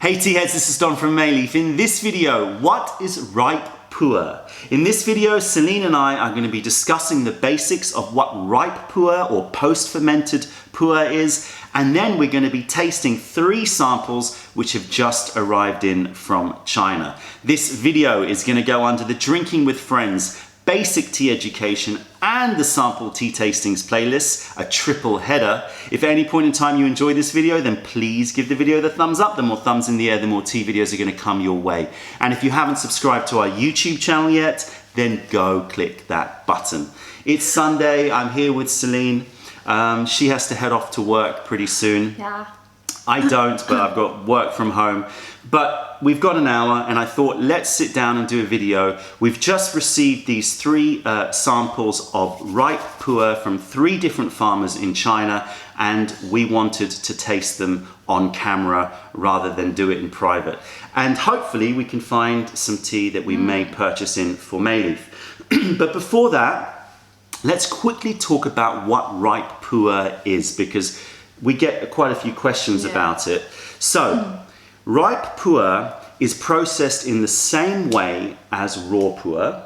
Hey tea heads, this is Don from Mayleaf. In this video, what is ripe pu'er? In this video, Celine and I are going to be discussing the basics of what ripe pu'er or post-fermented pu'er is, and then we're going to be tasting 3 samples which have just arrived in from China. This video is going to go under the Drinking with Friends Basic Tea Education and the Sample Tea Tastings playlist, a triple header. If at any point in time you enjoy this video, then please give the video the thumbs up. The more thumbs in the air, the more tea videos are going to come your way. And if you haven't subscribed to our YouTube channel yet, then go click that button. It's Sunday, I'm here with Celine. She has to head off to work pretty soon. Yeah. I don't, but I've got work from home. But we've got an hour and I thought let's sit down and do a video. We've just received these 3 samples of ripe pu'er from 3 different farmers in China, and we wanted to taste them on camera rather than do it in private. And hopefully we can find some tea that we may purchase in for Mayleaf. But before that, let's quickly talk about what ripe pu'er is, because we get quite a few questions about it. So, ripe pu'er is processed in the same way as raw pu'er.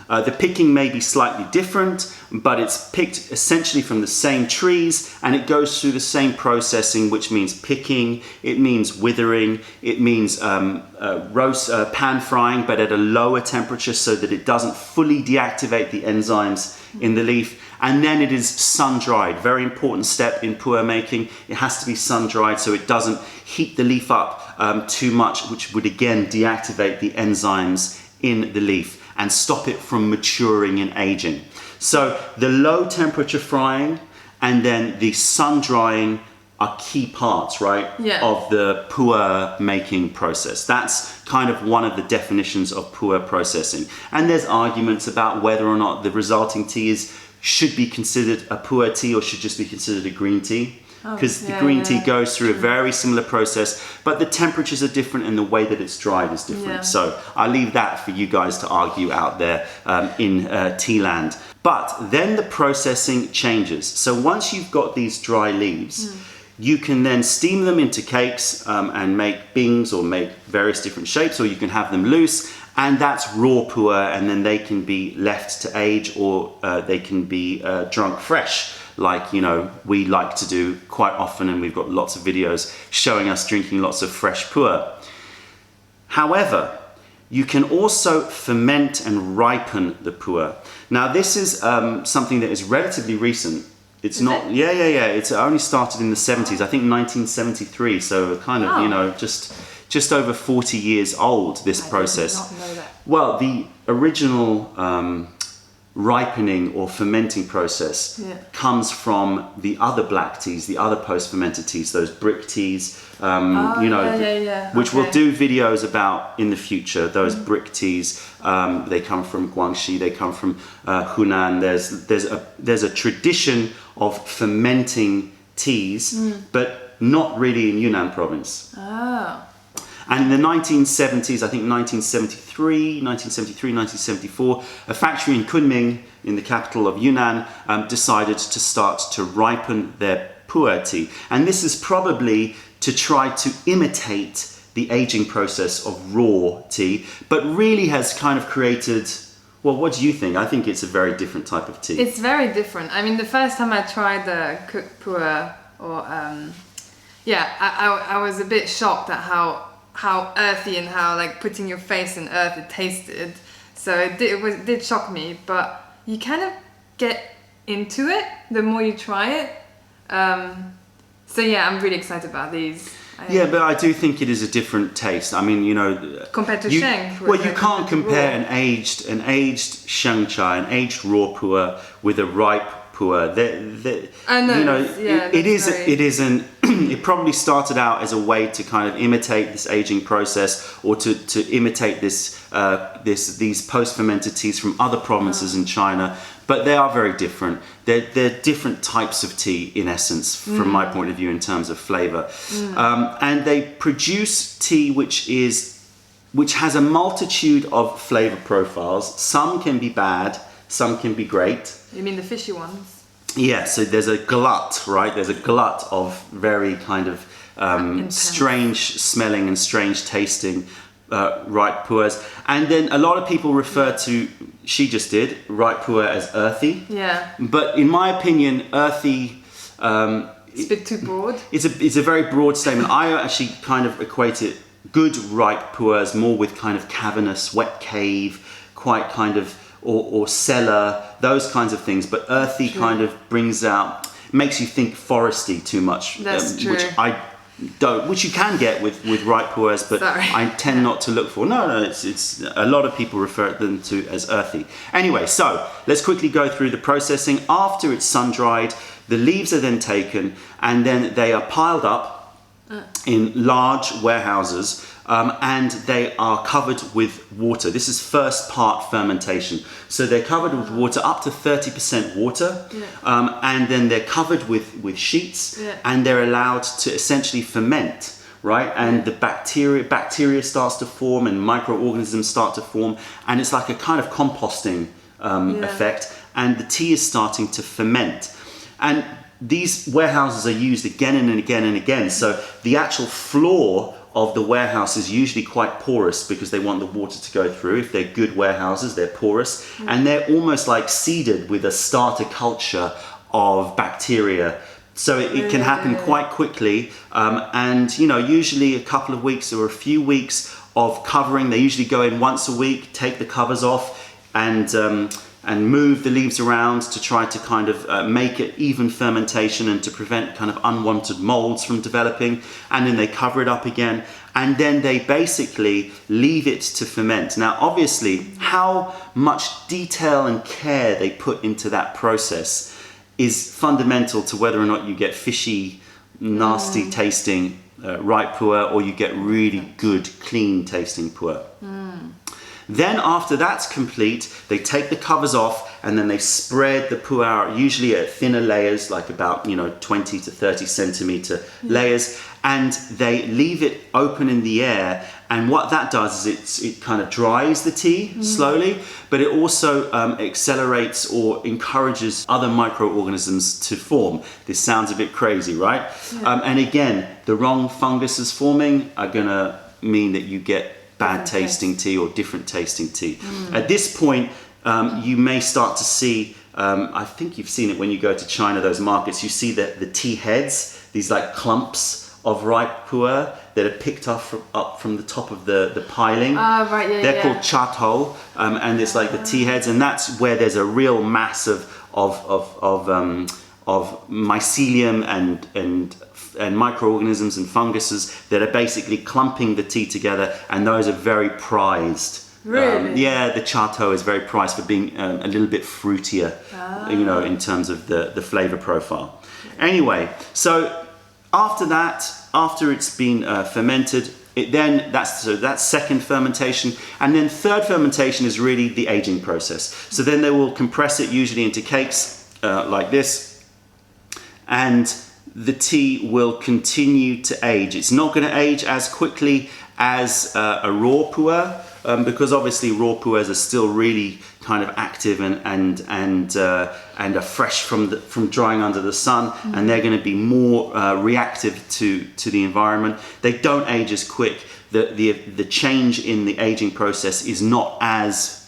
The picking may be slightly different, but it's picked essentially from the same trees, and it goes through the same processing, which means picking, it means withering, it means pan frying, but at a lower temperature so that it doesn't fully deactivate the enzymes in the leaf. And then it is sun-dried. Very important step in pu'er making. It has to be sun-dried so it doesn't heat the leaf up too much, which would again deactivate the enzymes in the leaf and stop it from maturing and aging. So the low temperature frying and then the sun-drying are key parts, right, of the pu'er making process. That's kind of one of the definitions of pu'er processing. And there's arguments about whether or not the resulting tea should be considered a pu'er tea or should just be considered a green tea. Because the green tea goes through a very similar process, but the temperatures are different and the way that it's dried is different. So I'll leave that for you guys to argue out there in tea land. But then the processing changes. So once you've got these dry leaves, you can then steam them into cakes and make bings or make various different shapes, or you can have them loose. And that's raw pu'er, and then they can be left to age, or they can be drunk fresh, like, you know, we like to do quite often, and we've got lots of videos showing us drinking lots of fresh pu'er. However, you can also ferment and ripen the pu'er. Now this is something that is relatively recent. It's not, it's only started in the 70s, I think 1973, so kind of, you know, just over 40 years old, this process. I did not know that. Well, the original ripening or fermenting process comes from the other black teas, the other post-fermented teas, those brick teas, you know, which we'll do videos about in the future. Those brick teas, they come from Guangxi, they come from Hunan. There's a tradition of fermenting teas, but not really in Yunnan province. And in the 1970s, I think 1973, 1974, a factory in Kunming, in the capital of Yunnan, decided to start to ripen their pu'er tea. And this is probably to try to imitate the aging process of raw tea, but really has kind of created, well, what do you think? I think it's a very different type of tea. It's very different. I mean, the first time I tried the cooked pu'er, or I was a bit shocked at how earthy and how like putting your face in earth it tasted. So it did shock me, but you kind of get into it the more you try it. So yeah, I'm really excited about these. Yeah, but I do think it is a different taste. I mean, you know, compared to Sheng. Well, you can't compare an aged Sheng chai, an aged raw pu'er with a ripe pu'er. You know, it probably started out as a way to kind of imitate this aging process, or to imitate these post-fermented teas from other provinces in China. But they are very different. They're different types of tea, in essence, from my point of view, in terms of flavor. And they produce tea which has a multitude of flavor profiles. Some can be bad, some can be great. You mean the fishy ones? Yeah, so there's a glut, right? There's a glut of very kind of Intense. strange smelling and strange tasting ripe puers. And then a lot of people refer to, she just did, ripe puer as earthy. Yeah. But in my opinion, earthy, It's a bit too broad. it's a very broad statement. I actually kind of equate it, good ripe puers, more with kind of cavernous, wet cave, quite kind of, or cellar, those kinds of things. But earthy kind of brings out, makes you think foresty too much. That's true. Which I don't, which you can get with ripe puers, but Sorry. I tend not to look for. No, it's a lot of people refer them to as earthy. Anyway, so let's quickly go through the processing. After it's sun dried, the leaves are then taken and then they are piled up in large warehouses, and they are covered with water. This is first part fermentation. So they're covered with water, up to 30% water, and then they're covered with sheets, and they're allowed to essentially ferment, right? And the bacteria starts to form and microorganisms start to form, and it's like a kind of composting effect, and the tea is starting to ferment. And these warehouses are used again and again and again. So the actual floor of the warehouse is usually quite porous because they want the water to go through. If they're good warehouses, they're porous. And they're almost like seeded with a starter culture of bacteria. So it can happen quite quickly. And, you know, usually a couple of weeks or a few weeks of covering. They usually go in once a week, take the covers off, and move the leaves around to try to kind of make it even fermentation and to prevent kind of unwanted molds from developing. And then they cover it up again, and then they basically leave it to ferment. Now, obviously, how much detail and care they put into that process is fundamental to whether or not you get fishy, nasty tasting ripe puer, or you get really good, clean tasting puer. Then after that's complete, they take the covers off and then they spread the puer out, usually at thinner layers, like about 20 to 30 centimeter layers, and they leave it open in the air. And what that does is it kind of dries the tea slowly, but it also accelerates or encourages other microorganisms to form. This sounds a bit crazy, right? And again, the wrong funguses forming are gonna mean that you get bad tasting tea or different tasting tea. At this point, you may start to see, I think you've seen it when you go to China, those markets, you see the tea heads, these like clumps of ripe puer that are picked up from the top of the piling. Right, yeah, They're called chatou, and it's like the tea heads, and that's where there's a real mass of mycelium and microorganisms and funguses that are basically clumping the tea together, and those are very prized. Really? Yeah, the chatou is very prized for being a little bit fruitier, in terms of the flavor profile. Anyway, so after that, after it's been fermented, that's second fermentation, and then third fermentation is really the aging process. So then they will compress it usually into cakes like this, and the tea will continue to age. It's not going to age as quickly as a raw puer, because obviously raw puers are still really kind of active and are fresh from drying under the sun, and they're going to be more reactive to the environment. They don't age as quick. The change in the aging process is not as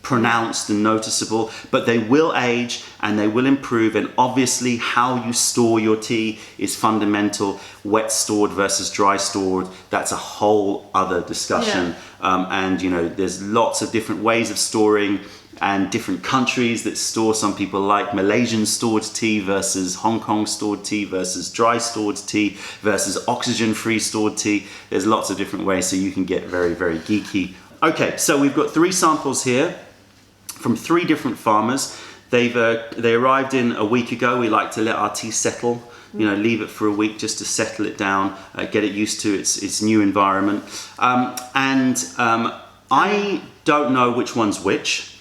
pronounced and noticeable, but they will age and they will improve. And obviously how you store your tea is fundamental. Wet stored versus dry stored, that's a whole other discussion. And there's lots of different ways of storing and different countries that store. Some people like Malaysian stored tea versus Hong Kong stored tea versus dry stored tea versus oxygen free stored tea. There's lots of different ways, so you can get very, very geeky. Okay, so we've got 3 samples here from 3 different farmers. They arrived in a week ago. We like to let our tea settle, leave it for a week just to settle it down, get it used to its new environment. I don't know which one's which.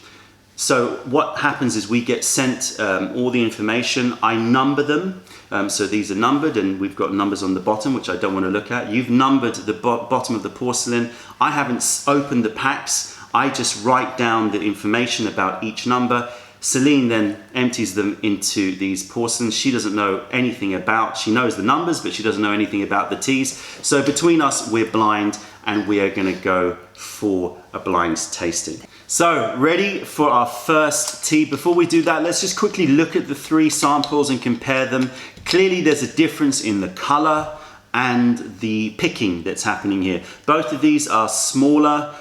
So what happens is we get sent all the information. I number them. So these are numbered, and we've got numbers on the bottom, which I don't want to look at. You've numbered the bottom of the porcelain. I haven't opened the packs. I just write down the information about each number. Celine then empties them into these porcelains. She doesn't know anything about, she knows the numbers, but she doesn't know anything about the teas. So between us, we're blind, and we are gonna go for a blind tasting. So, ready for our first tea. Before we do that, let's just quickly look at the 3 samples and compare them. Clearly there's a difference in the color and the picking that's happening here. Both of these are smaller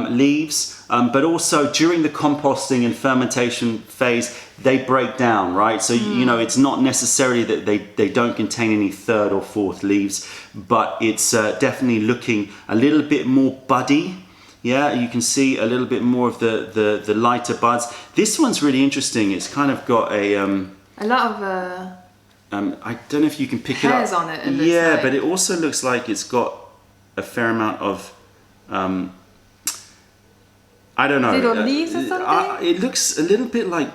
leaves, but also during the composting and fermentation phase, they break down, right? So, you know, it's not necessarily that they don't contain any 3rd or 4th leaves, but it's definitely looking a little bit more buddy. Yeah, you can see a little bit more of the lighter buds. This one's really interesting. It's kind of got a lot of I don't know if you can pick it up. hairs on it. It looks Yeah, like. but it also looks like it's got a fair amount of I don't know. Little leaves or something? It looks a little bit like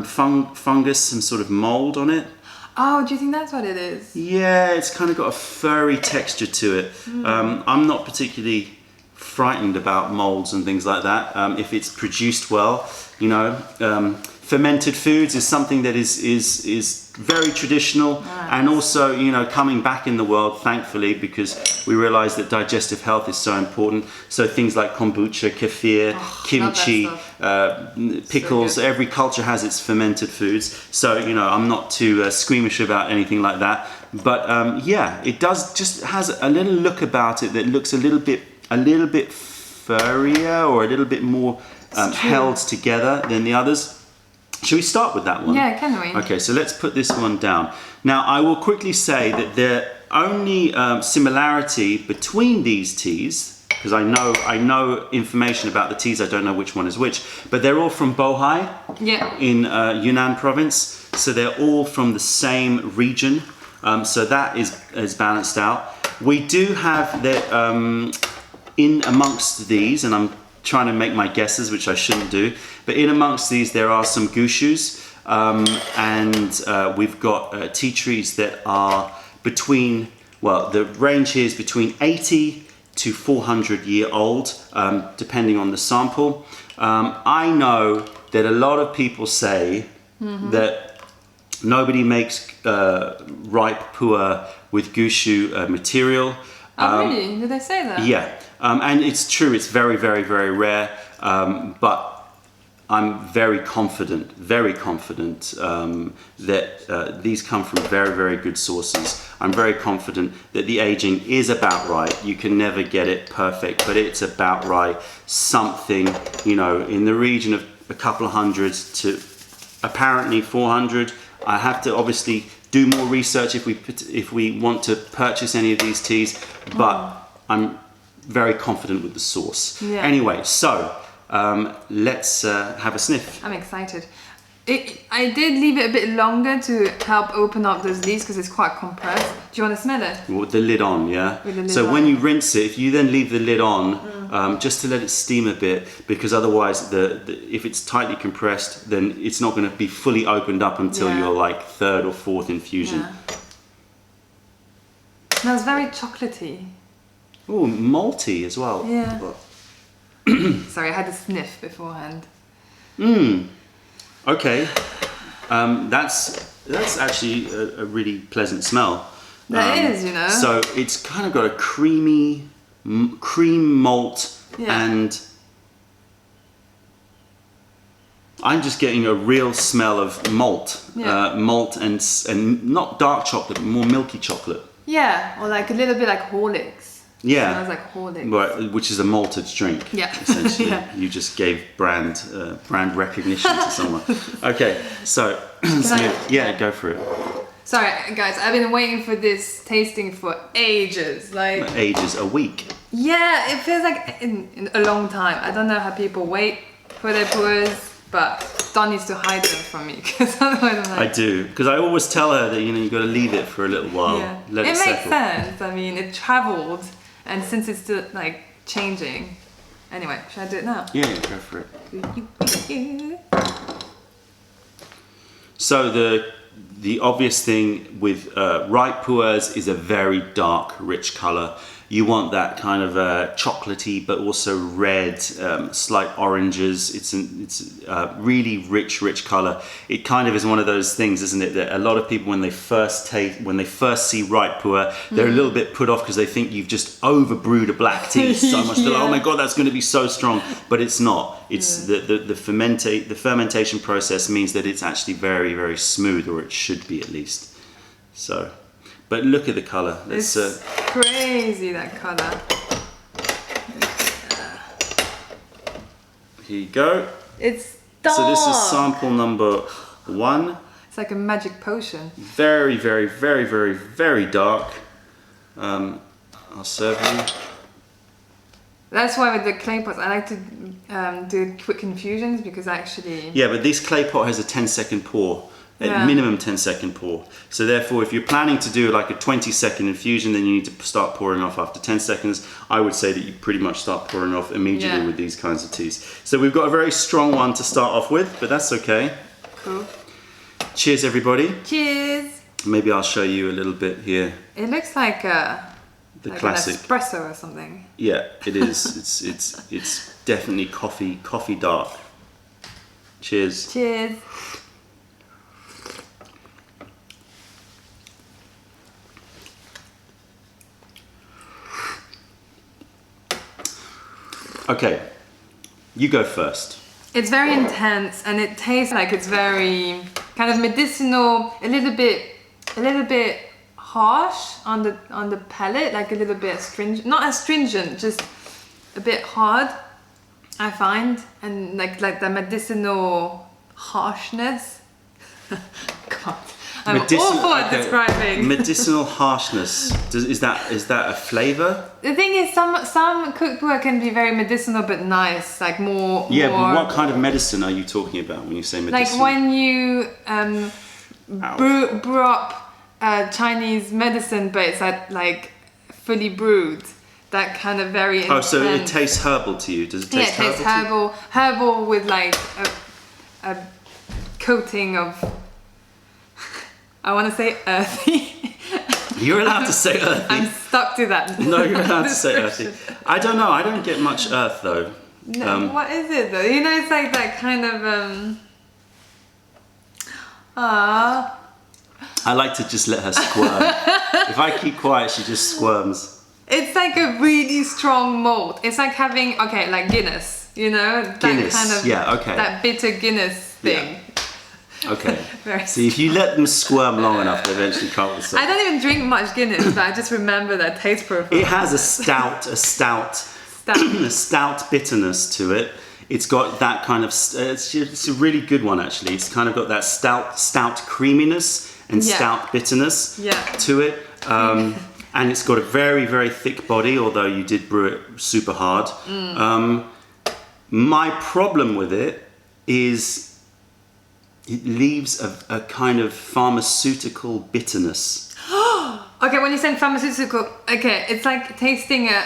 fungus, some sort of mold on it. Oh, do you think that's what it is? Yeah, it's kind of got a furry texture to it. I'm not particularly frightened about molds and things like that. If it's produced well, you know, fermented foods is something that is very traditional, and also, you know, coming back in the world, thankfully, because we realize that digestive health is so important. So things like kombucha, kefir, kimchi, pickles, So every culture has its fermented foods. So, you know, I'm not too squeamish about anything like that. But yeah, it does just has a little look about it that looks a little bit furrier, or a little bit more held together than the others. Should we start with that one? Yeah, can we? Okay, so let's put this one down. Now, I will quickly say that the only similarity between these teas, because I know information about the teas, I don't know which one is which, but they're all from Bohai in Yunnan province, so they're all from the same region, so that is balanced out. We do have that in amongst these, and I'm trying to make my guesses, which I shouldn't do, but in amongst these there are some gushus, and we've got tea trees that are between, well, the range here is between 80 to 400 year old, depending on the sample. I know that a lot of people say that nobody makes ripe pu'er with gushu material. Oh, really? Did they say that? Yeah, and it's true, it's very, very, very rare, but I'm very confident that these come from very, very good sources. I'm very confident that the aging is about right. You can never get it perfect, but it's about right. Something, you know, in the region of a couple of hundreds to apparently 400. I have to obviously do more research if we want to purchase any of these teas, but I'm very confident with the source. Yeah. Anyway, so let's have a sniff. I'm excited. I did leave it a bit longer to help open up those leaves because it's quite compressed. Do you want to smell it? With the lid on, yeah? With the lid so on. when you rinse it, if you then leave the lid on, just to let it steam a bit, because otherwise if it's tightly compressed, then it's not going to be fully opened up until your like 3rd or 4th infusion. Yeah. Smells very chocolatey. Oh, malty as well. Yeah. Sorry, I had a sniff beforehand. Okay, that's actually a really pleasant smell. That is, you know. So it's kind of got a creamy cream malt, and I'm just getting a real smell of malt, malt and not dark chocolate, but more milky chocolate. Yeah, or like a little bit like Horlicks. Yeah, Smells like Horlicks. Right, which is a malted drink. Yeah. Essentially, Yeah. you just gave brand recognition to someone. Okay, so go for it. Sorry, guys, I've been waiting for this tasting for ages. Like Ages, a week. yeah, it feels like in a long time. I don't know how people wait for their pu'ers, but Don needs to hide them from me because otherwise I'm like. I do, because I always tell her that you got to leave it for a little while, let it It makes settle. sense. I mean, it travelled, and since it's still like changing. Anyway, should I do it now? Yeah, go for it. So the obvious thing with ripe pu'ers is a very dark, rich color. You want that kind of chocolatey, but also red, slight oranges. It's a really rich color. It kind of is one of those things, isn't it, that a lot of people when they first see ripe pu'er, they're a little bit put off because they think you've just overbrewed a black tea so much. They're like, oh my god, that's going to be so strong, but it's not. It's the fermentation process means that it's actually very, very smooth, or it should be at least. So, but look at the color. It's crazy, that color. Here you go. It's dark. So this is sample number 1. It's like a magic potion. Very, very, very, very, very dark. I'll serve you. That's why with the clay pots, I like to do quick infusions because actually... Yeah, but this clay pot has a 10-second pour. At minimum 10-second pour. So therefore, if you're planning to do like a 20-second infusion, then you need to start pouring off after 10 seconds. I would say that you pretty much start pouring off immediately with these kinds of teas. So we've got a very strong one to start off with, but that's okay. Cool. Cheers, everybody. Cheers. Maybe I'll show you a little bit here. It looks like the classic an espresso or something. Yeah, it is. it's definitely coffee dark. Cheers. Cheers. Okay, you go first. It's very intense and it tastes like it's very kind of medicinal, a little bit harsh on the palate, like a little bit astringent, not astringent, just a bit hard, I find, and like the medicinal harshness. God, I'm awful at describing. Medicinal harshness. Is that a flavor? The thing is, some cooked pu'er can be very medicinal but nice, like more. Yeah, more, but what kind of medicine are you talking about when you say medicinal? Like when you brew up Chinese medicine, but it's like fully brewed. That kind of very intense. Oh, so it tastes herbal to you? Does it taste herbal? Yeah, it tastes herbal with like a coating of. I want to say earthy. You're allowed to say earthy. I'm stuck to that. No, you're allowed to say earthy. I don't know. I don't get much earth though. No, what is it though? You know, it's like that kind of. I like to just let her squirm. If I keep quiet, she just squirms. It's like a really strong malt. It's like having like Guinness. You know, that Guinness. kind of that bitter Guinness thing. Yeah. Okay. See, if you let them squirm long enough, they eventually come with something. I don't even drink much Guinness, but I just remember that taste profile. It has a stout bitterness to it. It's got that kind of. It's a really good one actually. It's kind of got that stout creaminess and stout bitterness to it. And it's got a very, very thick body, although you did brew it super hard. My problem with it is. It leaves a kind of pharmaceutical bitterness. Okay, when you say pharmaceutical, it's like tasting a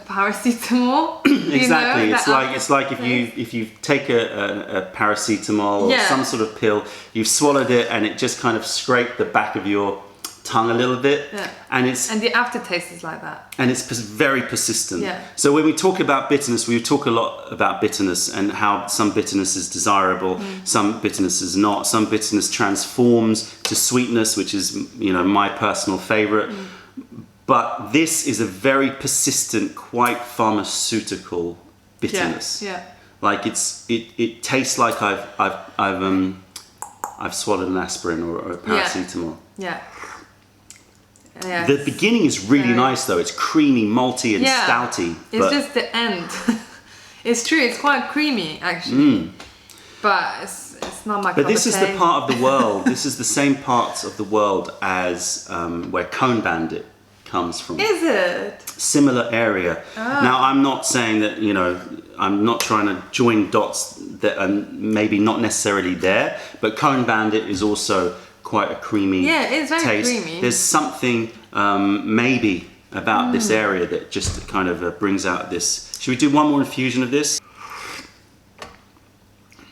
paracetamol. Exactly, it's like if you take a paracetamol or some sort of pill, you've swallowed it and it just kind of scraped the back of your tongue a little bit, and the aftertaste is like that, and it's very persistent. So when we talk about bitterness, we talk a lot about bitterness and how some bitterness is desirable, some bitterness is not. Some bitterness transforms to sweetness, which is my personal favorite. But this is a very persistent, quite pharmaceutical bitterness. Like it tastes like I've swallowed an aspirin or a paracetamol. The beginning is really nice though. It's creamy, malty and stouty. It's just the end. It's true, it's quite creamy actually. But it's not my cup of tea. But this is the part of the world, this is the same parts of the world as where Cone Bandit comes from. Is it? Similar area. Now I'm not saying that, I'm not trying to join dots that are maybe not necessarily there, but Cone Bandit is also quite a creamy it's very taste. creamy. There's something maybe about this area that just kind of brings out this. Should we do one more infusion of this?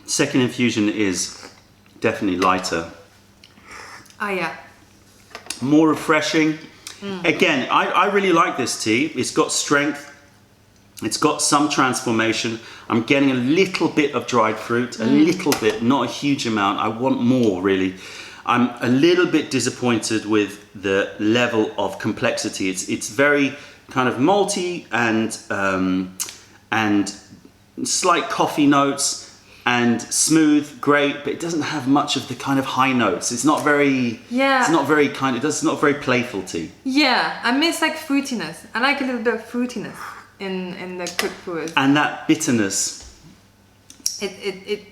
Second infusion is definitely lighter. Oh yeah. More refreshing. Again, I really like this tea. It's got strength. It's got some transformation. I'm getting a little bit of dried fruit, a little bit, not a huge amount. I want more, really. I'm a little bit disappointed with the level of complexity. It's very kind of malty and slight coffee notes and smooth, great, but it doesn't have much of the kind of high notes. It's not very. Yeah. It's not very kind. It's not very playful tea. Yeah, I miss like fruitiness. I like a little bit of fruitiness in the cooked pu'ers. And that bitterness. It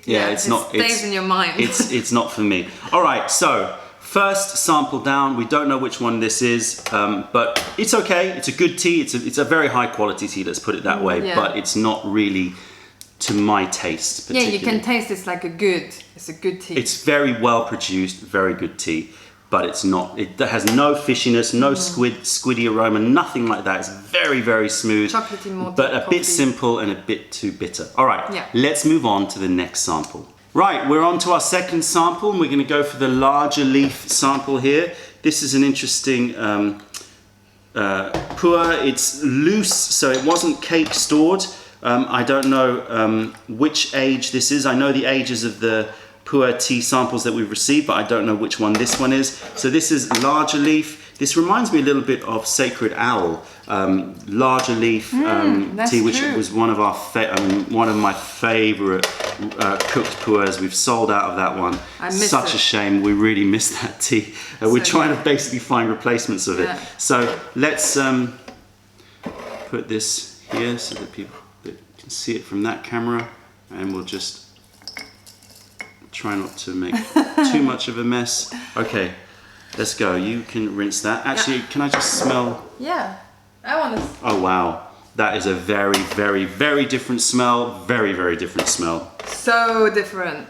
It's not. stays in your mind. It's not for me. All right, so first sample down. We don't know which one this is, but it's okay. It's a good tea. It's a very high quality tea. Let's put it that way. Yeah. But it's not really to my taste. Yeah, you can particularly. taste it's like it's a good tea. It's very well produced, very good tea, but it's not. It has no fishiness, no squiddy aroma, nothing like that. It's very, very smooth, Chocolatey, malty but a coffee. bit simple and a bit too bitter. All right, Yeah. let's move on to the next sample. Right, we're on to our second sample, and we're going to go for the larger leaf sample here. This is an interesting pu'er. It's loose, so it wasn't cake stored. I don't know which age this is. I know the ages of the pu'er tea samples that we've received, but I don't know which one this one is. So this is larger leaf. This reminds me a little bit of Sacred Owl, larger leaf that's tea, which true. was one of one of my favorite cooked pu'ers. We've sold out of that one. I miss Such it. a shame. We really missed that tea. We're So trying good. to basically find replacements of it. Yeah. So let's put this here so that people can see it from that camera, and we'll just try not to make too much of a mess. Okay, let's go. You can rinse that. Actually, can I just smell? Yeah, I want to. Oh wow, that is a very, very, very different smell. Very, very different smell. So different.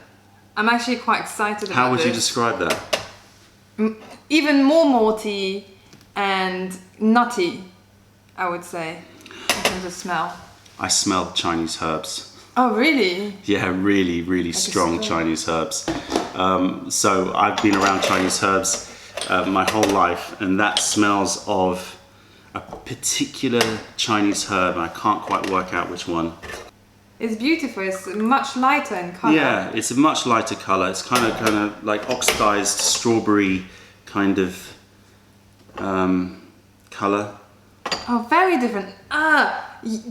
I'm actually quite excited about How would you this. describe that? Even more malty and nutty, I would say, in terms of smell. I smell Chinese herbs. Oh, really? Yeah, really, really strong strong. Chinese herbs. So I've been around Chinese herbs my whole life, and that smells of a particular Chinese herb, and I can't quite work out which one. It's beautiful. It's much lighter in color. Yeah, it's a much lighter color. It's kind of like oxidized strawberry kind of color. Oh, very different.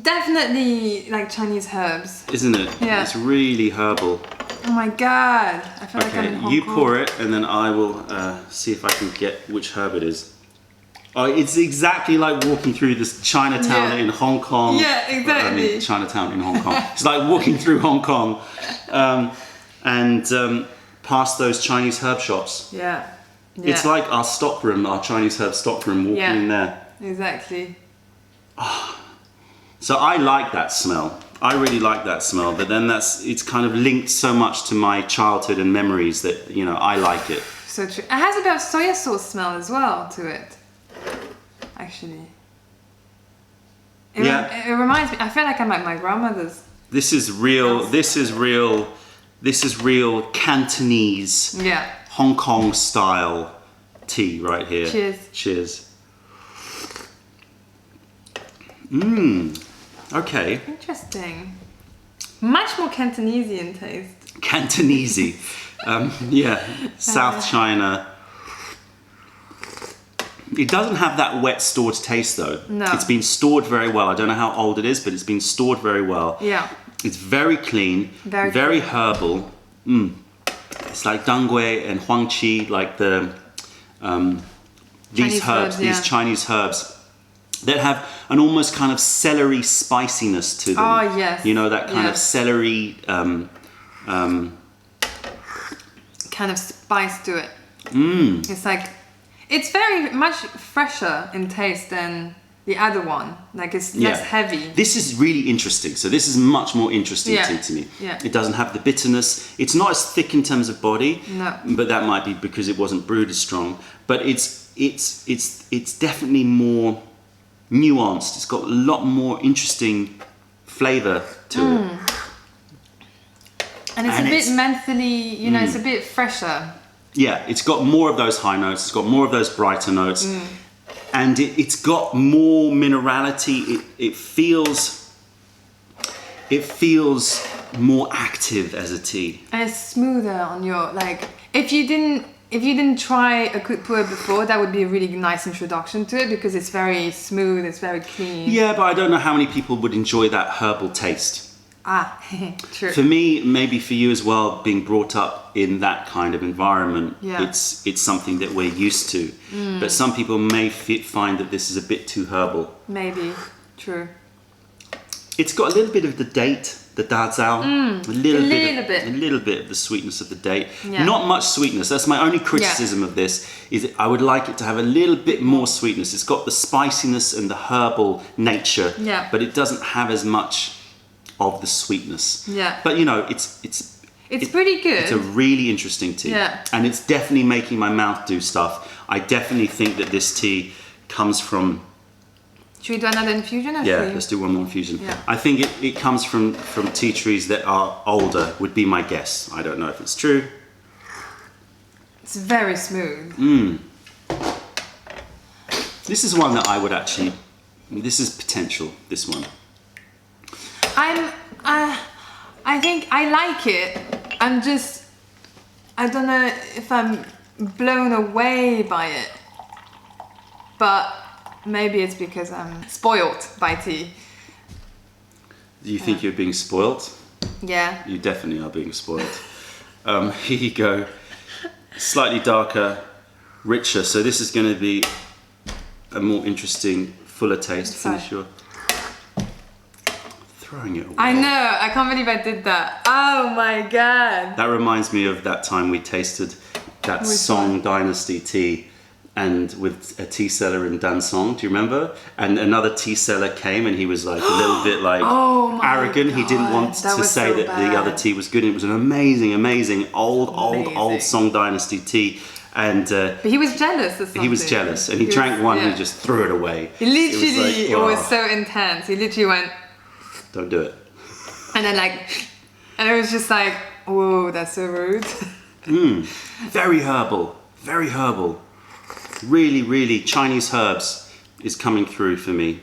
Definitely like Chinese herbs. Isn't it? Yeah. It's really herbal. Oh my god. I feel like I'm in Okay, Hong you Kong. pour it, and then I will see if I can get which herb it is. Oh, it's exactly like walking through this Chinatown Yeah. in Hong Kong. Yeah, exactly. I mean, Chinatown in Hong Kong. It's like walking through Hong Kong and past those Chinese herb shops. Yeah. It's Yeah. like our stockroom, our Chinese herb stockroom, walking Yeah. in there. Exactly. So I like that smell. I really like that smell, but then it's kind of linked so much to my childhood and memories that, you know, I like it. So true. It has a bit of soy sauce smell as well to it. Actually. Yeah. It reminds me. I feel like I'm at my grandmother's. This is real. Yes. This is real Cantonese, Yeah. Hong Kong style tea right here. Cheers. Cheers. Okay. Interesting. Much more Cantonese in taste. Cantonese. Yeah. South China. It doesn't have that wet stored taste though. No. It's been stored very well. I don't know how old it is, but it's been stored very well. Yeah. It's very clean, Very very clean. herbal. It's like dangui and huangqi, like the these Chinese herbs, herbs, these yeah. Chinese herbs that have an almost kind of celery spiciness to them. Oh, yes. You know, that kind of Yes. celery. Kind of spice to it. It's like, it's very much fresher in taste than the other one. Like it's less heavy. This is really interesting. So this is much more interesting Yeah. tea to me. Yeah. It doesn't have the bitterness. It's not as thick in terms of body. No. But that might be because it wasn't brewed as strong. But it's definitely more nuanced. It's got a lot more interesting flavor to it. And it's And a bit it's- mentally, you know, it's a bit fresher. Yeah, it's got more of those high notes. It's got more of those brighter notes. and it's got more minerality. It feels more active as a tea. And it's smoother on your, like, if you didn't try a Coup de Puer before, that would be a really nice introduction to it because it's very smooth, it's very clean. Yeah, but I don't know how many people would enjoy that herbal taste. Ah, true. For me, maybe for you as well, being brought up in that kind of environment, Yeah. it's something that we're used to. But some people may find that this is a bit too herbal. Maybe, true. It's got a little bit of the date, the dazao, a little bit of the sweetness of the date. Yeah. Not much sweetness. That's my only criticism of this. Is that I would like it to have a little bit more sweetness. It's got the spiciness and the herbal nature, Yeah. but it doesn't have as much of the sweetness. Yeah. But you know, it's pretty good. It's a really interesting tea, Yeah. and it's definitely making my mouth do stuff. I definitely think that this tea comes from. Should we do another infusion? Or Yeah, should we- let's do one more infusion. Yeah. I think it comes from tea trees that are older, would be my guess. I don't know if it's true. It's very smooth. This is one that I would actually. This is potential. This one. I think I like it. I don't know if I'm blown away by it. But maybe it's because I'm spoiled by tea. Do you think you're being spoilt? Yeah. You definitely are being spoilt. Here you go. Slightly darker, richer. So this is going to be a more interesting, fuller taste. Sorry. Finish your. Throwing it away. I know. I can't believe I did that. Oh my god. That reminds me of that time we tasted that Which Song one? Dynasty tea, and with a tea seller in Dansong. Do you remember? And another tea seller came, and he was like a little bit like Oh my arrogant. He didn't God, want that to was say so that the other bad. tea was good. And it was an amazing old Amazing. Song Dynasty tea, and. But he was jealous or something. He was jealous, and he drank one and he just threw it away. He literally, It was like, it was so intense. He literally went, don't do it. and then like, and it was just like, whoa, that's so rude. Very herbal, very herbal. Really, really Chinese herbs is coming through for me.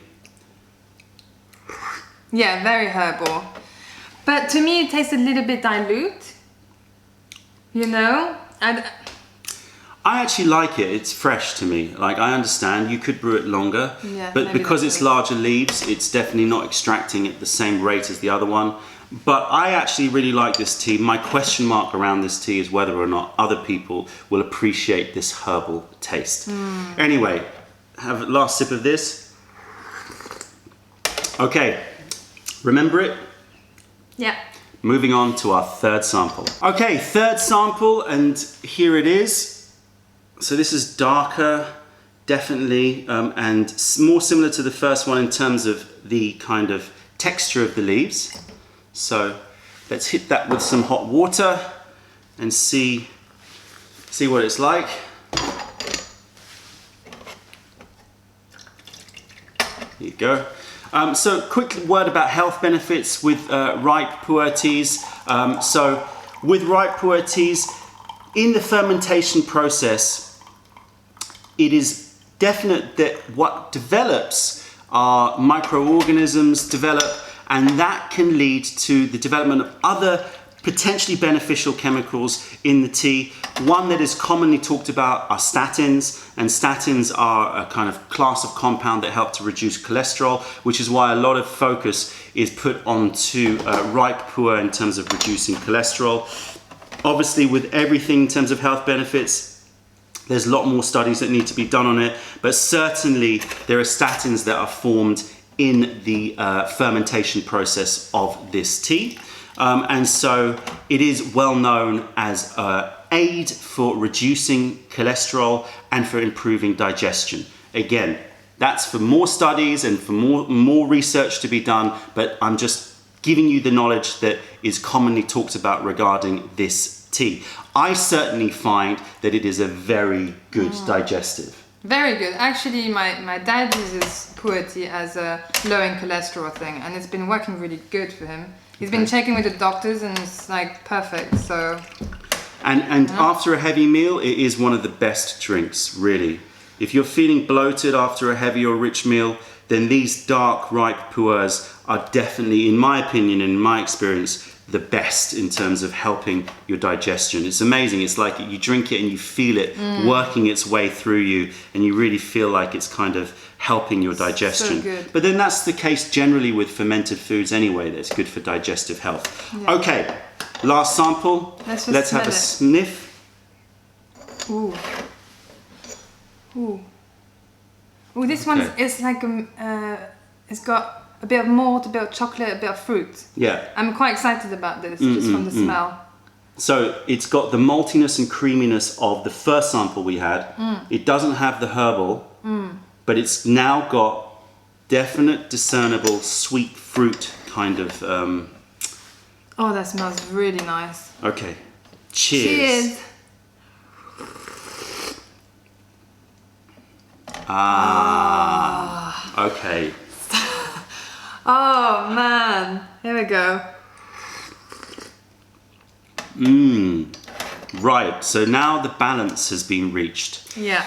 Yeah, very herbal. But to me, it tastes a little bit dilute. You know? I actually like it. It's fresh to me. Like, I understand you could brew it longer, Yeah, but maybe because that's it's it. larger leaves, it's definitely not extracting at the same rate as the other one. But I actually really like this tea. My question mark around this tea is whether or not other people will appreciate this herbal taste. Anyway, have a last sip of this. Okay, remember it? Yeah. Moving on to our third sample. Okay, third sample, and here it is. So this is darker, definitely, and more similar to the first one in terms of the kind of texture of the leaves. So let's hit that with some hot water and see what it's like. Here you go. So quick word about health benefits with ripe pu'er teas. So with ripe pu'er teas, in the fermentation process, it is definite that what develops are microorganisms develop, and that can lead to the development of other potentially beneficial chemicals in the tea. One that is commonly talked about are statins, and statins are a kind of class of compound that help to reduce cholesterol, which is why a lot of focus is put onto ripe pu'er in terms of reducing cholesterol. Obviously, with everything in terms of health benefits, there's a lot more studies that need to be done on it, but certainly there are statins that are formed in the fermentation process of this tea. And so it is well known as an aid for reducing cholesterol and for improving digestion. Again, that's for more studies and for more research to be done, but I'm just giving you the knowledge that is commonly talked about regarding this tea. I certainly find that it is a very good digestive. Very good. Actually, my dad uses pu'er tea as a low in cholesterol thing, and it's been working really good for him. He's been checking with the doctors, and it's like perfect. So, And after a heavy meal, it is one of the best drinks, really. If you're feeling bloated after a heavy or rich meal, then these dark, ripe pu'ers are definitely, in my opinion, in my experience, the best in terms of helping your digestion. It's amazing. It's like you drink it and you feel it working its way through you, and you really feel like it's kind of helping your digestion. So good. But then that's the case generally with fermented foods anyway. That's good for digestive health. Yeah. Okay, last sample. Let's have a smell it. sniff. Ooh. Ooh. Ooh, this one is like it's got a bit of malt, a bit of chocolate, a bit of fruit. Yeah. I'm quite excited about this just from the smell. So it's got the maltiness and creaminess of the first sample we had. It doesn't have the herbal, but it's now got definite discernible sweet fruit kind of. Oh, that smells really nice. Okay, cheers. Cheers. Okay. Oh man, here we go. Right, so now the balance has been reached. Yeah.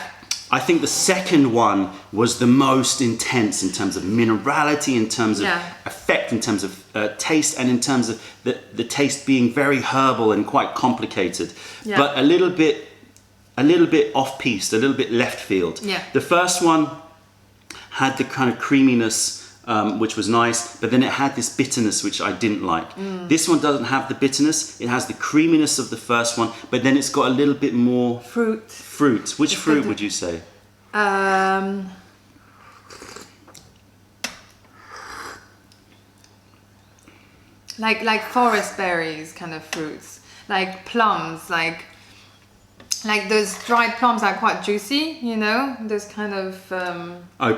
I think the second one was the most intense in terms of minerality, in terms of effect, in terms of taste, and in terms of the taste being very herbal and quite complicated, but a little bit off-piste, a little bit left field. Yeah. The first one had the kind of creaminess, which was nice, but then it had this bitterness which I didn't like. This one doesn't have the bitterness, it has the creaminess of the first one, but then it's got a little bit more Fruit. Which fruit would you say? Like forest berries kind of fruits, like plums, like those dried plums are quite juicy, you know, those kind of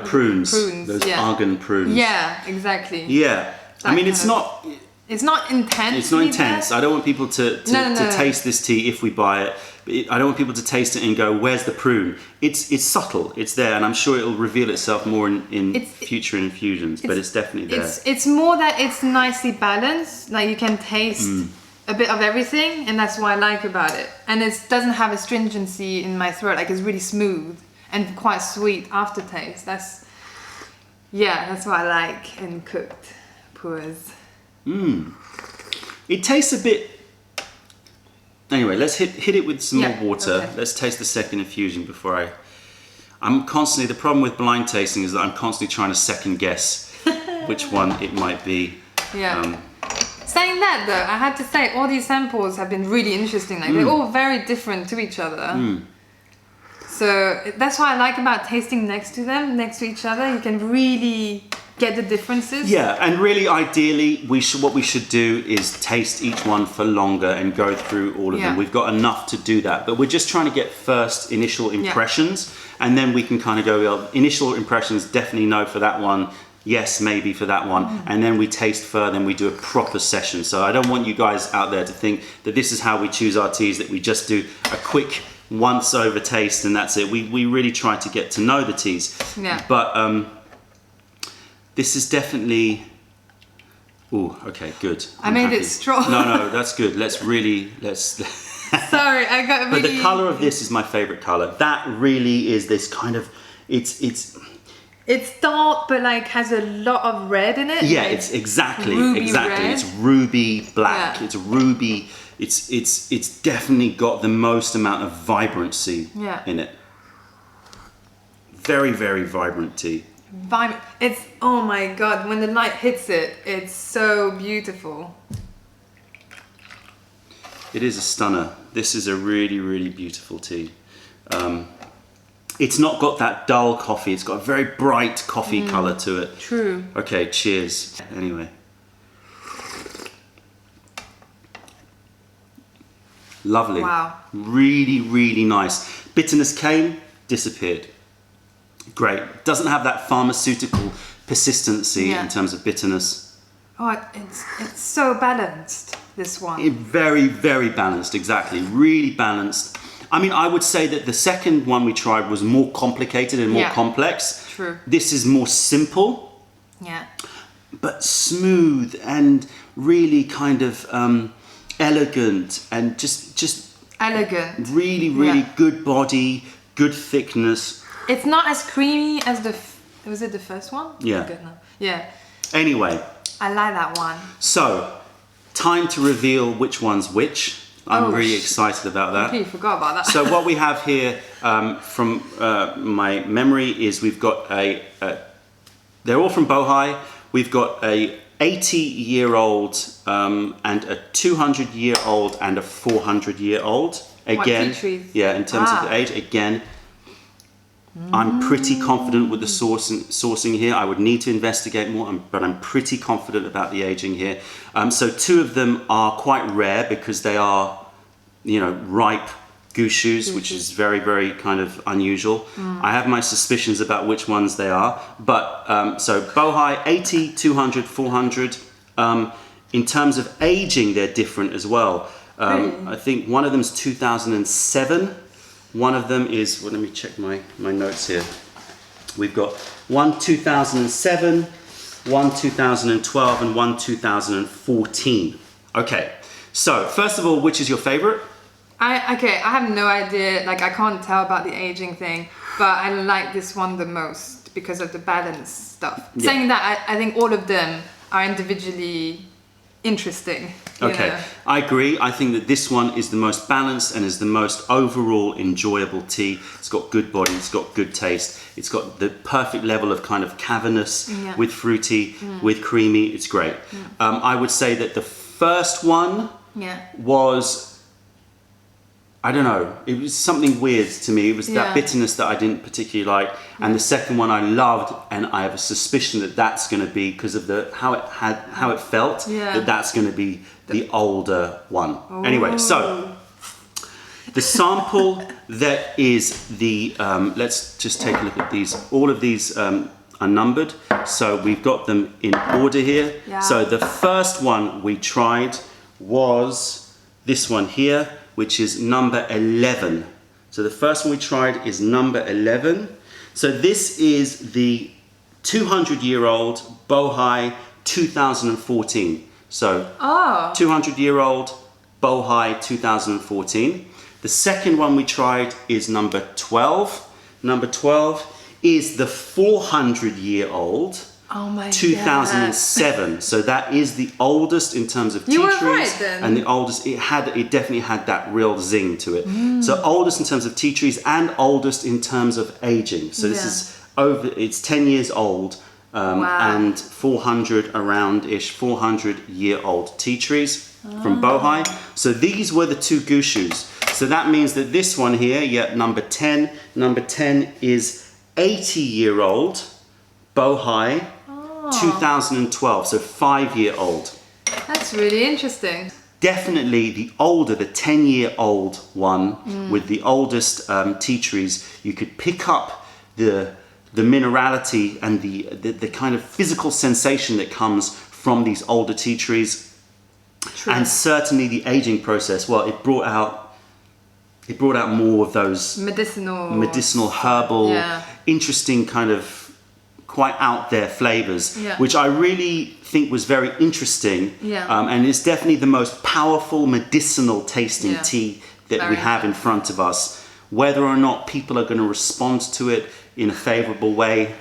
Prunes. Prunes, Those yeah. argan prunes. Yeah, exactly. Yeah. I That mean, it's kind not. It's not intense. It's not intense. I don't want people to No. taste this tea if we buy it. I don't want people to taste it and go, "Where's the prune?" It's subtle. It's there, and I'm sure it'll reveal itself more in future infusions. But it's definitely there. It's more that it's nicely balanced. Like you can taste a bit of everything, and that's what I like about it. And it doesn't have astringency in my throat. Like it's really smooth and quite sweet aftertaste. That's what I like in cooked pu'ers. It tastes a bit. Anyway, let's hit it with some more water. Okay. Let's taste the second infusion before I'm constantly. The problem with blind tasting is that I'm constantly trying to second guess which one it might be. Yeah. Saying that though, I had to say all these samples have been really interesting. Like they're all very different to each other. So that's what I like about tasting next to each other. You can really get the differences. Yeah, and really ideally, what we should do is taste each one for longer and go through all of them. We've got enough to do that, but we're just trying to get first initial impressions, and then we can kind of go, well, initial impressions, definitely no for that one. Yes, maybe for that one. And then we taste further and we do a proper session. So I don't want you guys out there to think that this is how we choose our teas, that we just do a quick once over taste and that's it. We really try to get to know the teas. Yeah. But this is definitely... Ooh, okay, good. I made it strong. No, that's good. Let's... Sorry, I got really... But the colour of this is my favourite colour. That really is this kind of... It's dark, but like has a lot of red in it. Yeah, like it's exactly. red. It's ruby black. Yeah. It's ruby. It's definitely got the most amount of vibrancy in it. Very, very vibrant tea. It's, oh my god, when the light hits it, it's so beautiful. It is a stunner. This is a really, really beautiful tea. It's not got that dull coffee. It's got a very bright coffee colour to it. True. Okay, cheers. Anyway. Lovely. Wow. Really, really nice. Bitterness came, disappeared. Great. Doesn't have that pharmaceutical persistency in terms of bitterness. Oh, it's so balanced, this one. Very, very balanced, exactly. Really balanced. I mean, I would say that the second one we tried was more complicated and more complex. True. This is more simple. Yeah. But smooth and really kind of elegant and just elegant. really, really good body, good thickness, It's not as creamy as was it the first one? Yeah. Good now. Yeah. Anyway, I like that one. so time to reveal which one's which. I'm really excited about that. Completely forgot about that. So what we have here from my memory is we've got they're all from Bohai. We've got a 80-year-old and a 200-year-old and a 400-year-old. Again, tea trees? yeah, in terms of the age, again, I'm pretty confident with the sourcing here. I would need to investigate more, but I'm pretty confident about the aging here. So two of them are quite rare because they are, ripe gushus, which is very, very kind of unusual. I have my suspicions about which ones they are, but so Bohai 80, 200, 400. In terms of aging, they're different as well. I think one of them is 2007. One of them is, well, let me check my notes here. We've got one 2007, one 2012, and one 2014. Okay, so first of all, which is your favorite? I have no idea. Like, I can't tell about the aging thing, but I like this one the most because of the balance stuff. Yeah. Saying that, I think all of them are individually interesting. Okay, I agree. I think that this one is the most balanced and is the most overall enjoyable tea. It's got good body, it's got good taste, it's got the perfect level of kind of cavernous with fruity, with creamy. It's great. I would say that the first one was, I don't know, it was something weird to me. It was that bitterness that I didn't particularly like. And the second one I loved, and I have a suspicion that that's going to be, because of how it felt, that's going to be the older one. Anyway, so the sample that is the, let's just take a look at these. All of these are numbered, so we've got them in order here. So the first one we tried was this one here, which is number 11. So the first one we tried is number 11. So this is the 200-year-old Bohai 2014. So 200-year-old Bohai 2014. The second one we tried is number 12. Number 12 is the 400-year-old. Oh my 2007. God. So that is the oldest in terms of tea You were trees, right then. and the oldest. It definitely had that real zing to it. So oldest in terms of tea trees and oldest in terms of aging. So this is over. It's 10 years old, and 400 around-ish 400-year-old tea trees from Bohai. So these were the two gushus. So that means that this one here, number 10. Number 10 is 80-year-old Bohai. 2012, so 5-year-old. That's really interesting. Definitely the older, the 10-year-old one with the oldest tea trees. You could pick up the minerality and the kind of physical sensation that comes from these older tea trees. True. And certainly the aging process. Well, it brought out more of those medicinal, herbal, interesting kind of quite out there flavors, which I really think was very interesting. And it's definitely the most powerful medicinal tasting tea that we have in front of us. Whether or not people are going to respond to it in a favorable way,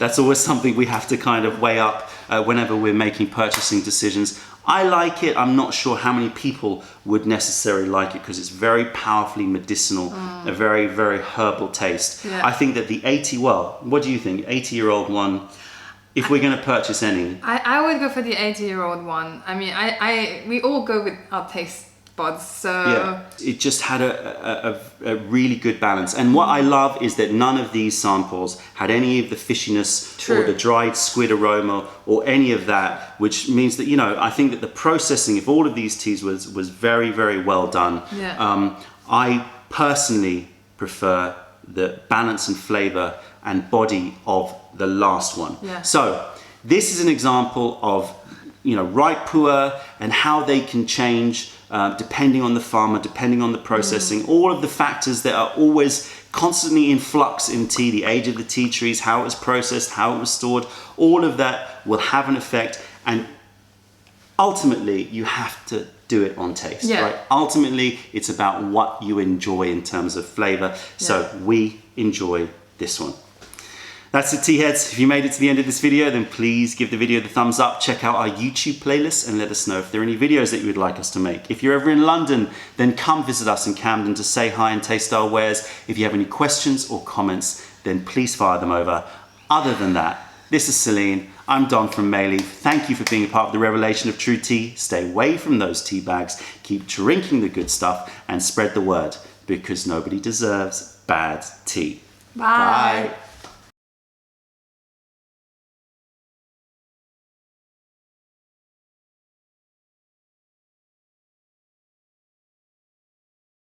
that's always something we have to kind of weigh up whenever we're making purchasing decisions. I like it. I'm not sure how many people would necessarily like it because it's very powerfully medicinal, a very, very herbal taste. I think that the 80, well, what do you think? 80-year-old one, if we're going to purchase any? I would go for the 80-year-old one. I mean, we all go with our taste buds, so... It just had a really good balance. And what I love is that none of these samples had any of the fishiness or the dried squid aroma or any of that, which means that, I think that the processing of all of these teas was very, very well done. I personally prefer the balance and flavor and body of the last one. So this is an example of, ripe pu'er and how they can change depending on the farmer, depending on the processing, all of the factors that are always constantly in flux in tea, the age of the tea trees, how it was processed, how it was stored, all of that will have an effect. And ultimately, you have to do it on taste, right? Ultimately, it's about what you enjoy in terms of flavor. So we enjoy this one. That's it, tea heads. If you made it to the end of this video, then please give the video the thumbs up. Check out our YouTube playlist and let us know if there are any videos that you would like us to make. If you're ever in London, then come visit us in Camden to say hi and taste our wares. If you have any questions or comments, then please fire them over. Other than that, this is Celine. I'm Don from Mayleaf. Thank you for being a part of the revelation of true tea. Stay away from those tea bags. Keep drinking the good stuff and spread the word, because nobody deserves bad tea. Bye. Bye.